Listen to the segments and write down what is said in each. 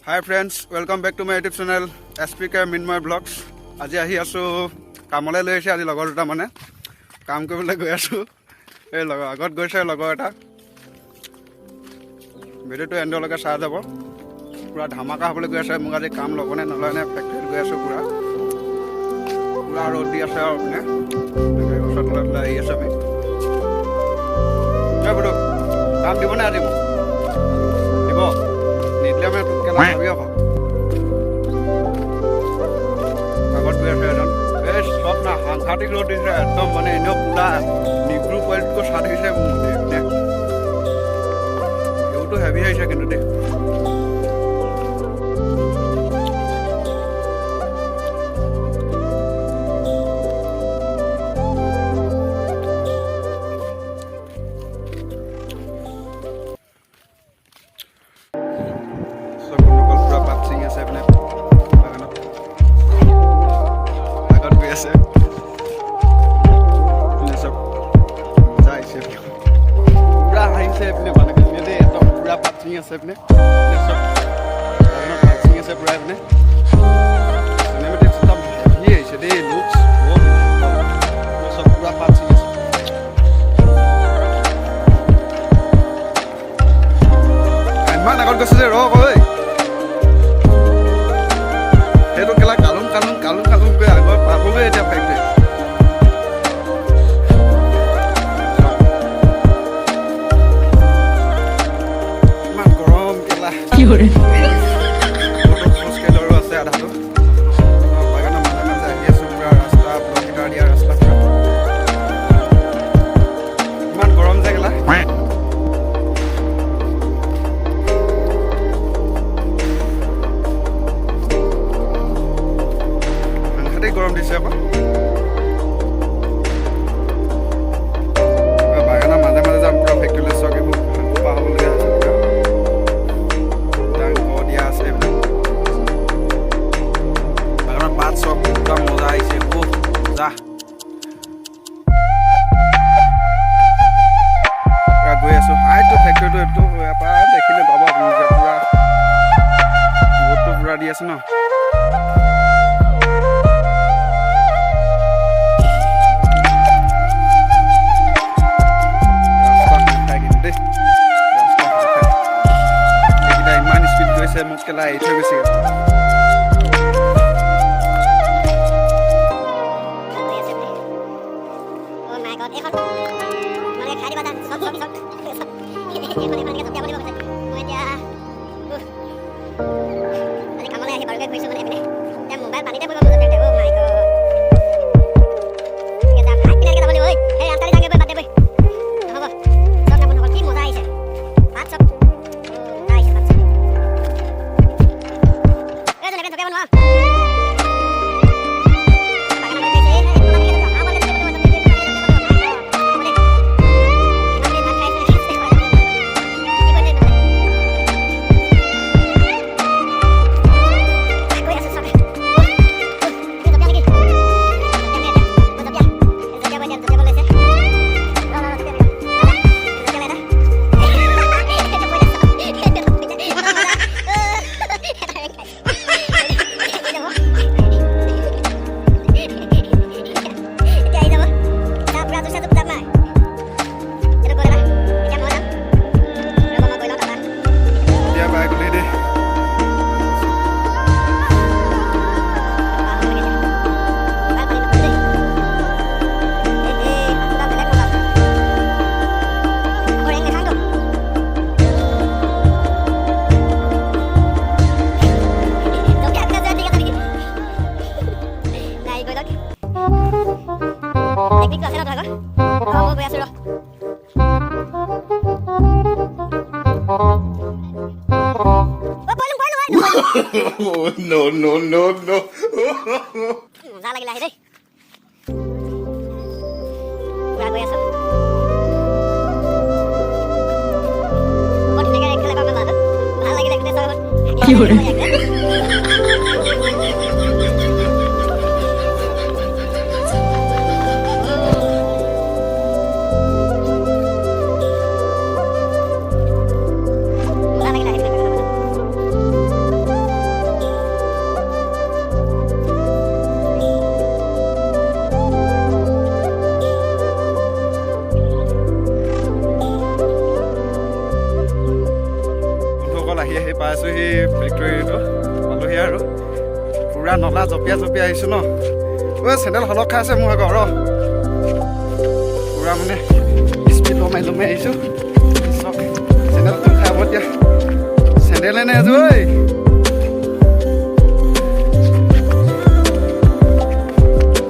Hi friends, welcome back to my YouTube channel SPK Minmoy Vlogs. আজি আহি আছো কামলৈ লৈ আহিছে আজি লগৰ দুটা মানে কাম কৰিবলৈ গৈ আছো এই লগৰ আগত গৈছে লগৰ এটা ভিডিওটো এণ্ডলৈকে চাই যাব পুৰা ধামাকা হ'বলৈ গৈ আছে মোক আজি কাম ল'বনে নলয়নে ফেক্টৰীত গৈ আছো পুৰা ৰ'দ দি আছে আৰু মানে ওচৰত লৈ আহি আছে আমি বোলো কাম দিবনে আজি মোক দিব নিদিলে মানে তোক কেলা ভাবি আকৌ আগত গৈ আছে এজন এই চব না সাংঘাতিক ৰ'দ দিছে একদম মানে এনেও পুৰা নিগ্ৰু কোৱালিটিকৈ চাহ দেখিছে মানে এইবোৰতো হেভি আহিছে কিন্তু দেই আছে আপনি পার্কিং আছে পুরা আপনি সিনেমেটিক স্টাফ কি আছে দে লুকস ও সব পুরা পার্কিং আছে মান আগত গৈছে যে ৰ কই হেটো কেলা কালুম কৈ আগৰ পাবগে এতিয়া ফেক্টৰী Fiore. গৰম দিছে আকৌ বাগানৰ মাজে মাজে যাম পুৰা ফেক্টৰীলৈ চক এইবোৰ পাৰ হ'বলগীয়া হৈছে দিয়া আছে বাগানৰ পাত চব পুৰা মজা আহিছে যা গৈ আছো হাইটো ফেক্টৰীটো এইটো এপাৰ দেখিলে পাব আপুনি যে পুৰা ৰ'দটো পুৰা দি আছে ন মোক কেলা এৰি থৈ গৈছে No. Mজা লাগিলে আহি দেই পুৰা গৈ আছো ভাল লাগিলে কি হয় পাইছোঁহি ফেক্টৰীটো পালোহি আৰু পূৰা নলা জঁপিয়াই আহিছোঁ ন ঐ চেণ্ডেল হলক খাই আছে মোৰ আগৰ ৰ পূৰা মানে স্পীড লমাই আহিছোঁ চক চেণ্ডেলটো খাব এতিয়া চেণ্ডেলে নে এযোৰ ঐ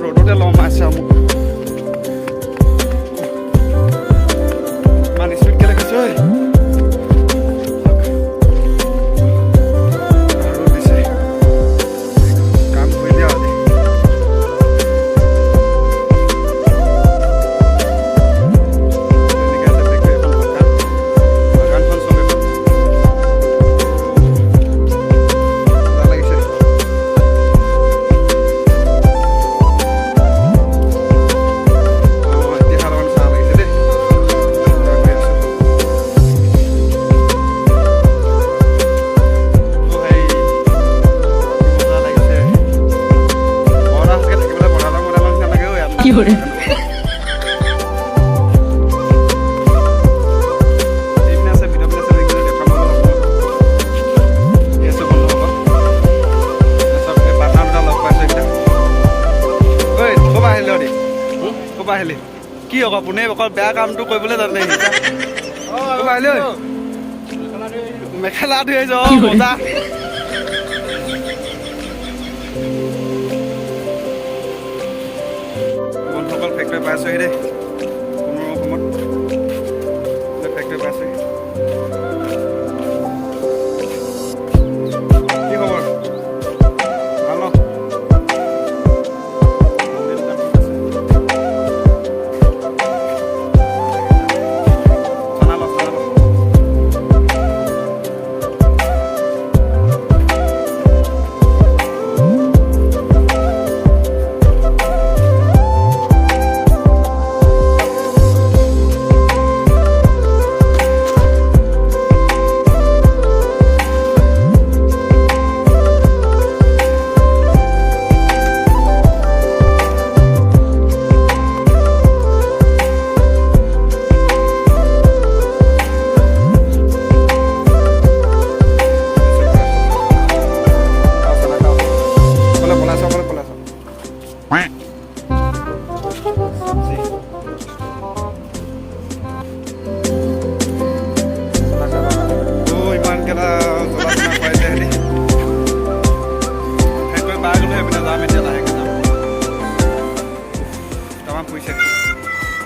ৰ'দতে লমাইছে আৰু মোক ইমান স্পীড কেলে কৈছোঁ ঐ Fiore. কি হ'ব আপুনি অকল বেয়া কামটো কৰিবলৈ জানে মেখেলা ধুই আহিছ মজা বন্ধুসকল ফেক্টৰী পাইছোহি দেই কোনো সময়ত ফেক্টৰী পাইছোহি কি খবৰ ভাল ন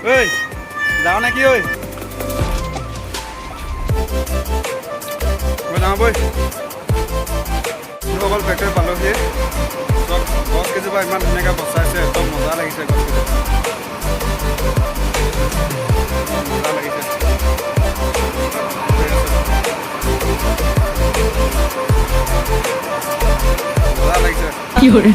ঐ যাওঁ নে কি ঐ যাওঁ বৈ অকল ফেক্টৰী পালোহি চব গছ কেইজোপা ইমান ধুনীয়াকৈ বচাইছে একদম মজা লাগিছে গছ মজা লাগিছে মজা লাগিছে Fiore.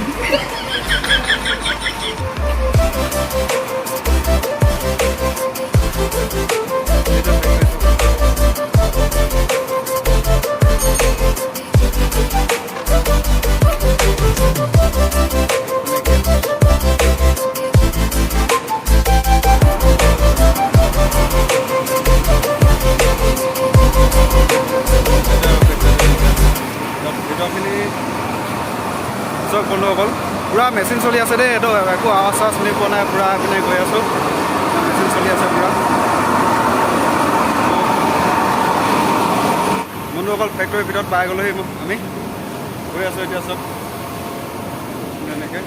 চব বন্ধুসকল পূৰা মেচিন চলি আছে দেই এইটো একো আৱাজ চাৱাজ শুনি পোৱা নাই পূৰা এইপিনে গৈ আছোঁ মেচিন চলি আছে পূৰা বন্ধুসকল ফেক্টৰীৰ ভিতৰত পাই গ'লোহি আমি গৈ আছোঁ এতিয়া চব এনেকৈ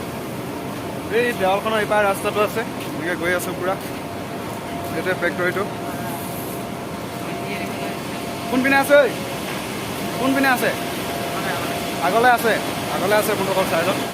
এই দেৱালখনৰ ইপাৰ ৰাস্তাটো আছে এনেকৈ গৈ আছোঁ পূৰা এইটোৱে ফেক্টৰীটো কোনপিনে আছে ঐ কোনপিনে আছে আগলৈ আছে বন্ধুসকল চাইডত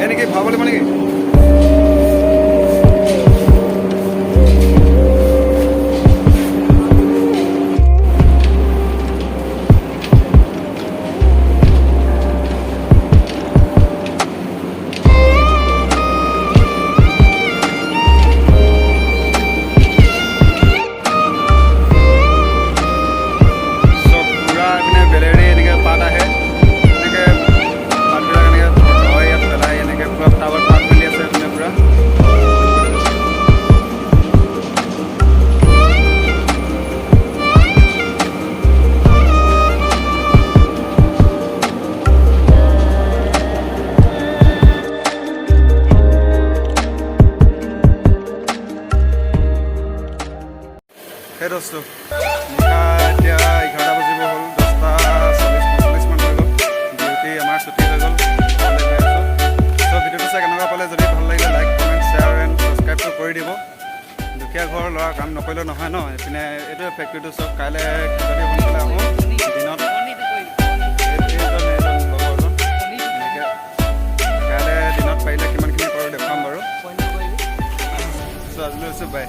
এনেকৈ ভাব লাগিব নেকি দোস্তো নিশা এতিয়া 11টা বাজিব হ'ল 10:40-45 মান হৈ গ'ল ডিউটি আমাৰ ছুটি হৈ গ'ল চ' ভিডিঅ'টো চাই কেনেকুৱা পালে যদি ভাল লাগিলে লাইক কমেণ্ট শ্বেয়াৰ এণ্ড ছাবস্ক্ৰাইবটো কৰি দিব দুখীয়া ঘৰৰ ল'ৰা কাম নকৰিলেও নহয় ন এইপিনে এইটোৱে ফেক্টৰীটো চব কাইলৈ যদি সোনকালে আহোঁ দিনত লগৰজন এনেকৈ কাইলৈ দিনত পাৰিলে কিমানখিনি কৰোঁ দেখুৱাম বাৰু চ' আজিলৈ আছোঁ বাই